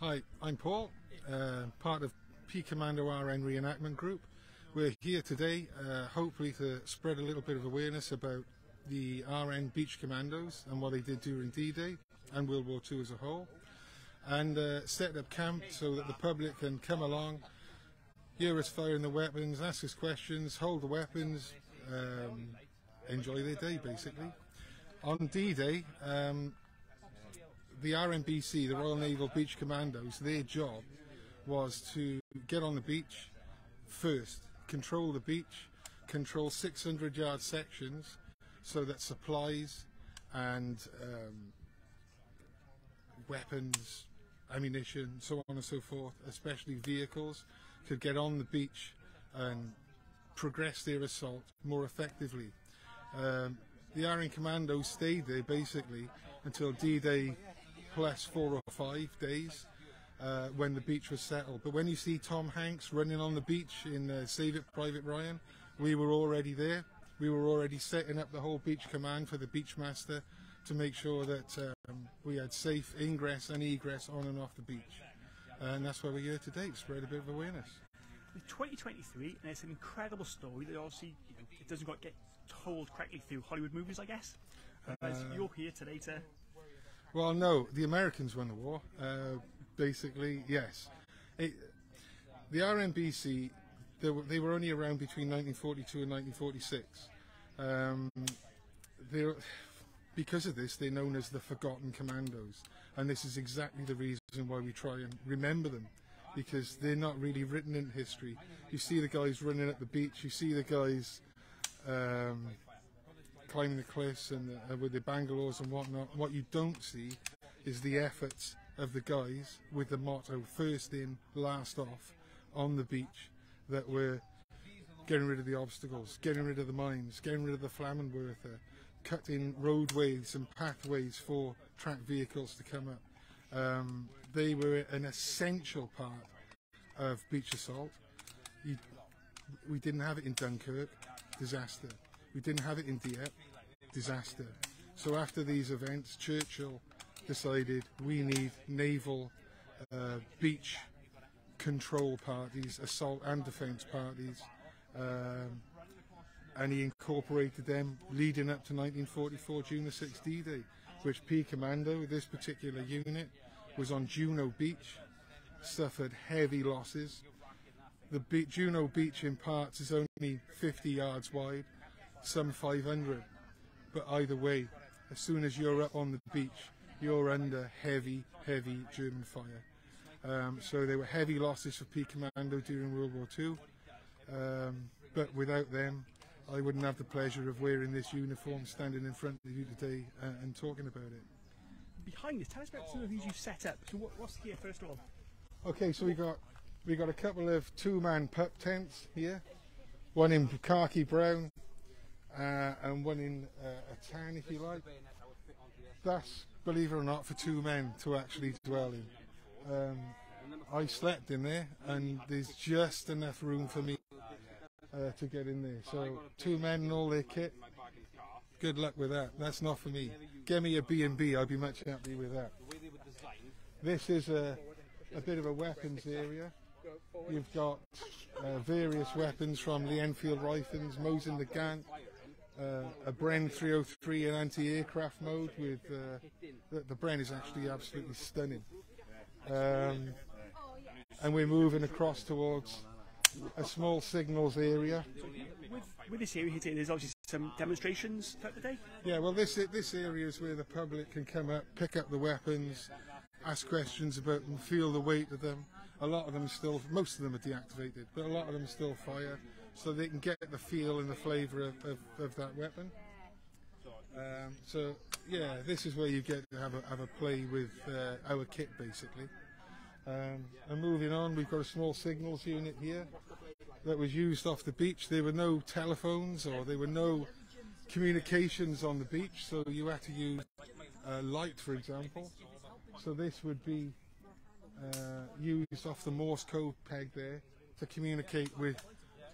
Hi, I'm Paul, part of P Commando RN Reenactment Group. We're here today, hopefully to spread a little bit of awareness about the RN Beach Commandos and what they did during D-Day and World War II as a whole, and set up camp so that the public can come along, hear us firing the weapons, ask us questions, hold the weapons, enjoy their day basically. On D-Day, the RNBC, the Royal Naval Beach Commandos, their job was to get on the beach first, control the beach, control 600-yard sections so that supplies and weapons, ammunition, so on and so forth, especially vehicles, could get on the beach and progress their assault more effectively. The RN Commandos stayed there basically until D-Day plus 4 or 5 days when the beach was settled. But when you see Tom Hanks running on the beach in Save It Private Ryan, we were already there. We were already setting up the whole beach command for the Beachmaster to make sure that we had safe ingress and egress on and off the beach. And that's why we're here today, to spread a bit of awareness. It's 2023, and it's an incredible story that obviously it doesn't quite get told correctly through Hollywood movies, I guess. You're here today to... Well, no, the Americans won the war, basically, yes. The RNBC, they were only around between 1942 and 1946. Because of this, they're known as the Forgotten Commandos, and this is exactly the reason why we try and remember them, because they're not really written in history. You see the guys running at the beach, you see the guys climbing the cliffs and with their bangalores and whatnot. What you don't see is the efforts of the guys with the motto first in, last off on the beach, that were getting rid of the obstacles, getting rid of the mines, getting rid of the Flammenwerfer, cutting roadways and pathways for track vehicles to come up. They were an essential part of beach assault. We didn't have it in Dunkirk, disaster. We didn't have it in Dieppe, disaster. So after these events, Churchill decided we need naval beach control parties, assault and defence parties, and he incorporated them leading up to 1944 June the 6th D-Day, which P Commando, this particular unit, was on Juno Beach, suffered heavy losses. The Juno Beach in parts is only 50 yards wide, some 500, but either way, as soon as you're up on the beach, you're under heavy German fire. So there were heavy losses for P Commando during World War II, but without them, I wouldn't have the pleasure of wearing this uniform, standing in front of you today and talking about it. Behind us, tell us about some of the things you've set up. So what's here, first of all? Okay, so we got a couple of two-man pup tents here, one in khaki brown and one in a tan, if you like. That's, believe it or not, for two men to actually dwell in. I slept in there, and there's just enough room for me to get in there. So two men and all their kit, good luck with that. That's not for me. Get me a B&B, I'd be much happier with that. This is a bit of a weapons area. You've got various weapons from the Enfield Rifles, Mosin Nagant, a Bren 303 in anti-aircraft mode with the Bren is actually absolutely stunning. And we're moving across towards a small signals area. With this area here today, there's obviously some demonstrations throughout the day? Yeah, well this area is where the public can come up, pick up the weapons, ask questions about them, feel the weight of them. A lot of them still, most of them are deactivated, but a lot of them still fire, so they can get the feel and the flavour of that weapon. So yeah, this is where you get to have a play with our kit basically. And moving on, we've got a small signals unit here that was used off the beach. There were no telephones or there were no communications on the beach, so you had to use light, for example. So this would be used off the Morse code peg there to communicate with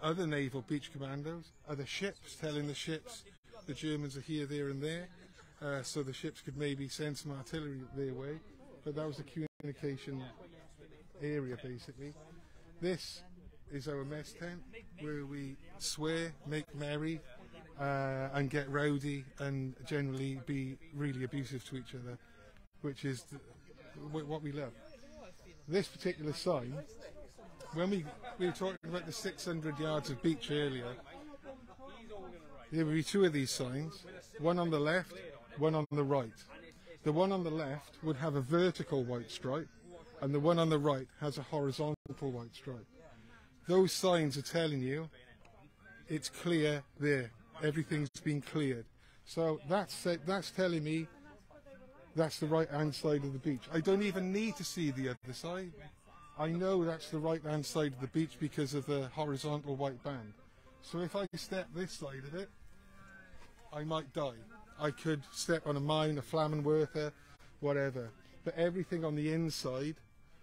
other naval beach commandos, other ships, telling the ships the Germans are here, there and there, so the ships could maybe send some artillery their way. But that was the communication area basically. This is our mess tent where we swear, make merry, and get rowdy and generally be really abusive to each other, which is what we love. This particular sign, when we were talking about the 600 yards of beach earlier, there would be two of these signs, one on the left, one on the right. The one on the left would have a vertical white stripe, and the one on the right has a horizontal white stripe. Those signs are telling you it's clear there. Everything's been cleared. So that's telling me that's the right-hand side of the beach. I don't even need to see the other side. I know that's the right-hand side of the beach because of the horizontal white band. So if I step this side of it, I might die. I could step on a mine, a flammenwerfer, whatever. But everything on the inside,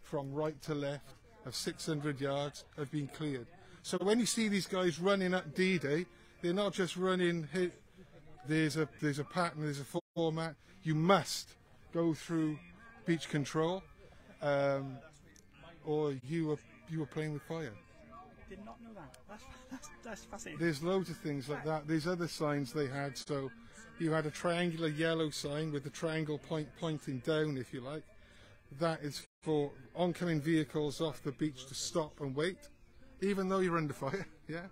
from right to left, of 600 yards, have been cleared. So when you see these guys running up D-Day, they're not just running, there's a pattern, there's a format. You must go through beach control, or you were playing with fire. Did not know that. That's fascinating. There's loads of things like that. There's other signs they had. So you had a triangular yellow sign with the triangle pointing down, if you like. That is for oncoming vehicles off the beach to stop and wait, even though you're under fire. Yeah.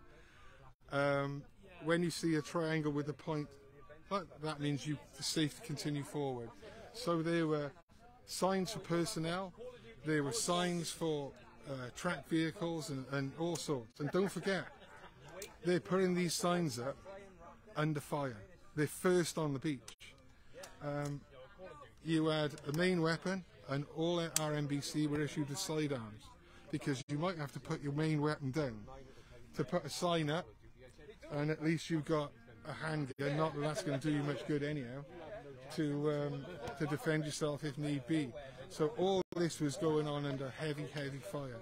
When you see a triangle with a point, that means it's safe to continue forward. So there were signs for personnel. There were signs for track vehicles and all sorts. And don't forget, they're putting these signs up under fire. They're first on the beach. You had a main weapon, and all RMBC were issued with sidearms, because you might have to put your main weapon down to put a sign up, and at least you've got a handgun. Not that that's going to do you much good anyhow, to defend yourself if need be. So all this was going on under heavy, heavy fire.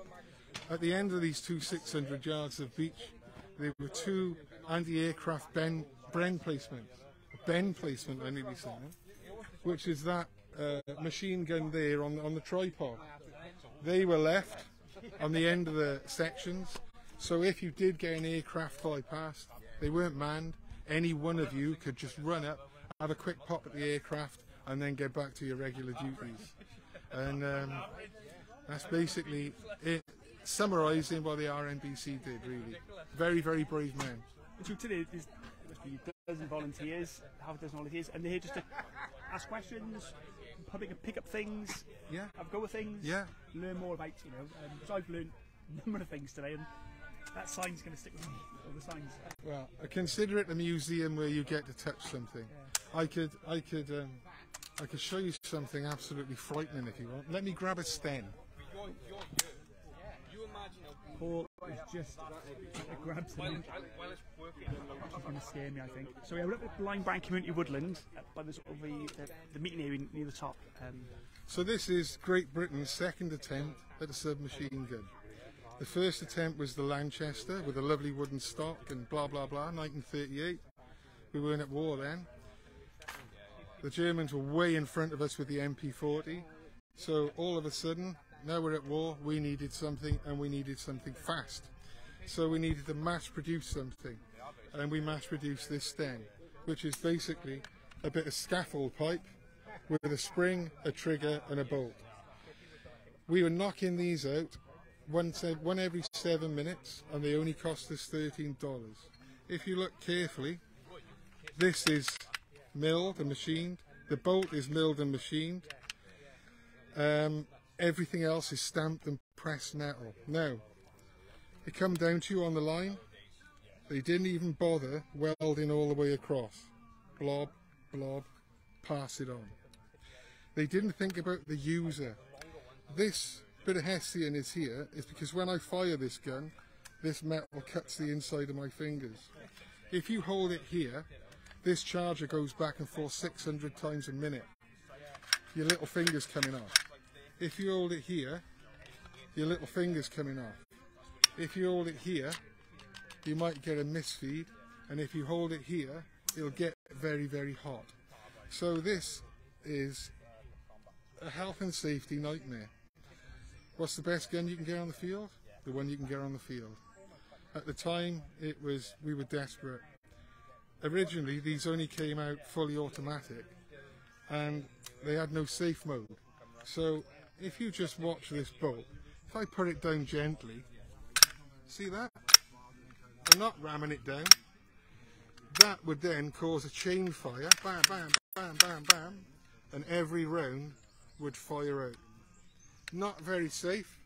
At the end of these 600 yards of beach, there were two anti-aircraft Bren placements. Ben placement, I need to be saying, which is that machine gun there on the tripod. They were left on the end of the sections, so if you did get an aircraft fly past, they weren't manned. Any one of you could just run up, have a quick pop at the aircraft, and then get back to your regular duties. And that's basically it, summarising what the RMBC did, really. Very, very brave men. So today, there's a dozen volunteers, half a dozen volunteers, and they're here just to ask questions, pick up things, Yeah. have a go with things, Yeah. learn more about, because I've learned a number of things today, and that sign's going to stick with me, all the signs. Well, I consider it a museum where you get to touch something. I could show you something absolutely frightening if you want. Let me grab a Sten. Paul is just trying to grab something. It's going to scare me, I think. So yeah, we're up at Blind Bank Community Woodland, by the sort of the meeting area near the top. So this is Great Britain's second attempt at a submachine gun. The first attempt was the Lanchester with a lovely wooden stock and blah blah blah, 1938. We weren't at war then. The Germans were way in front of us with the MP40. So all of a sudden, now we're at war, we needed something, and we needed something fast. So we needed to mass produce something, and we mass produced this Sten, which is basically a bit of scaffold pipe with a spring, a trigger and a bolt. We were knocking these out one every 7 minutes, and they only cost us $13. If you look carefully, this is milled and machined, the bolt is milled and machined, everything else is stamped and pressed metal. Now, it come down to you on the line, they didn't even bother welding all the way across. Blob, blob, pass it on. They didn't think about the user. This bit of hessian is here is because when I fire this gun, this metal cuts the inside of my fingers. If you hold it here, this charger goes back and forth 600 times a minute. Your little finger's coming off. If you hold it here, your little finger's coming off. If you hold it here, you might get a misfeed, and if you hold it here, it'll get very, very hot. So this is a health and safety nightmare. What's the best gun you can get on the field? The one you can get on the field. At the time, we were desperate. Originally, these only came out fully automatic, and they had no safe mode. So, if you just watch this bolt, if I put it down gently, see that? I'm not ramming it down. That would then cause a chain fire, bam, bam, bam, bam, bam, and every round would fire out. Not very safe,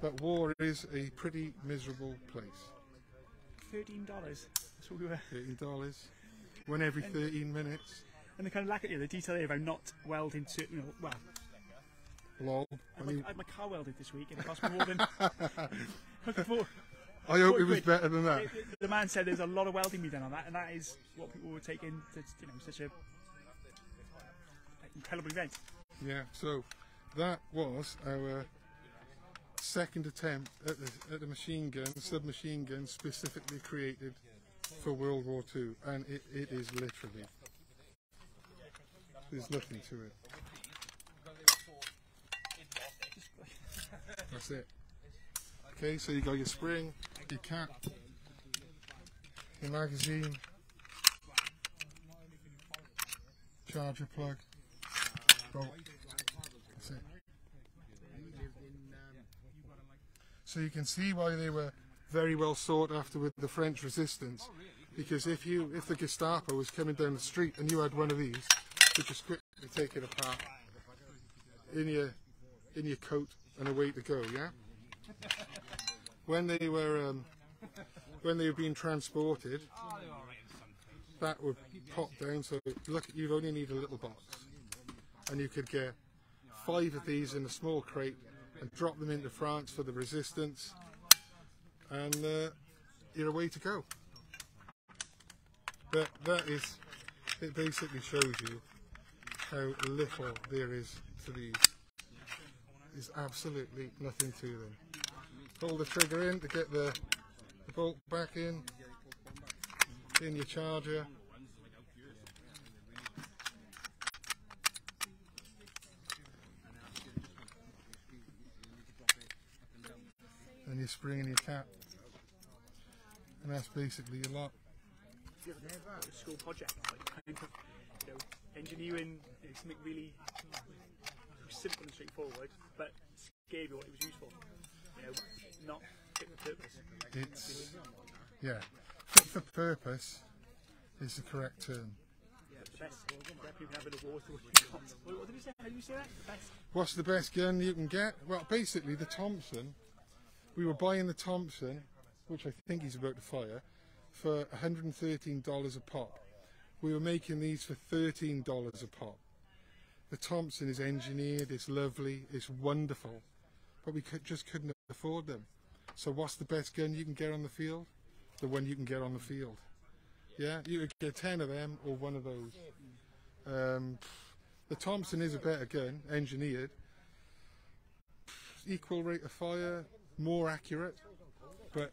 but war is a pretty miserable place. $13. That's what we were. $13. One every 13 minutes. And they kind of lack at the detail there about not welding to, well. Lol. I had my car welded this week and it cost me more than. I hope it was better than that. The man said there's a lot of welding being done on that, and that is what people would take in to, such a incredible event. Yeah, so that was our second attempt at the machine gun, submachine gun specifically created for World War II, and it is literally, there's nothing to it. That's it. Okay, so you got your spring, your cap, your magazine, charger plug, bolt. That's it. So you can see why they were very well sought after with the French resistance, because if the Gestapo was coming down the street and you had one of these, you just quickly take it apart in your coat and away to go. Yeah. When they were being transported, that would pop down. So look, you'd only need a little box, and you could get 5 of these in a small crate and drop them into France for the resistance, and you're away to go. But it basically shows you how little there is to these. There's absolutely nothing to them. Pull the trigger in to get the bolt back in your charger. And your spring and your cap. And that's basically a lot. A school project, like engineering is something really simple and straightforward, but gave you what it was used for. Not fit for purpose. It's, yeah, fit for purpose is the correct term. Yeah, the best weapon you can have in a war. What did you say? How did you say that? The best? What's the best gun you can get? Well, basically the Thompson. We were buying the Thompson, which I think he's about to fire, for $113 a pop. We were making these for $13 a pop. The Thompson is engineered, it's lovely, it's wonderful, but we just couldn't afford them. So what's the best gun you can get on the field? The one you can get on the field. Yeah, you could get 10 of them or one of those. The Thompson is a better gun, engineered. Equal rate of fire, more accurate, but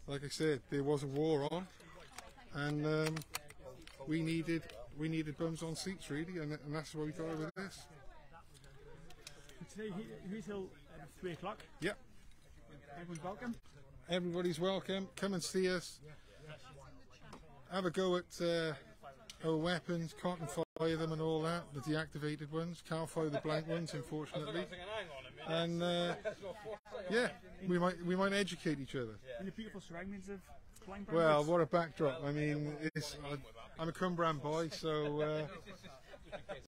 like I said, there was a war on, and we needed bums on seats really, and that's why we got over this. Today he's till 3 o'clock. Yep. Everyone's welcome. Everybody's welcome. Come and see us. Have a go at our weapons. Can't fire them and all that. The deactivated ones. Can't fire the blank ones, unfortunately. And yeah, we might educate each other. In the beautiful surroundings of Flying Brand. Well, what a backdrop. I mean, I'm a Cumbrian boy, so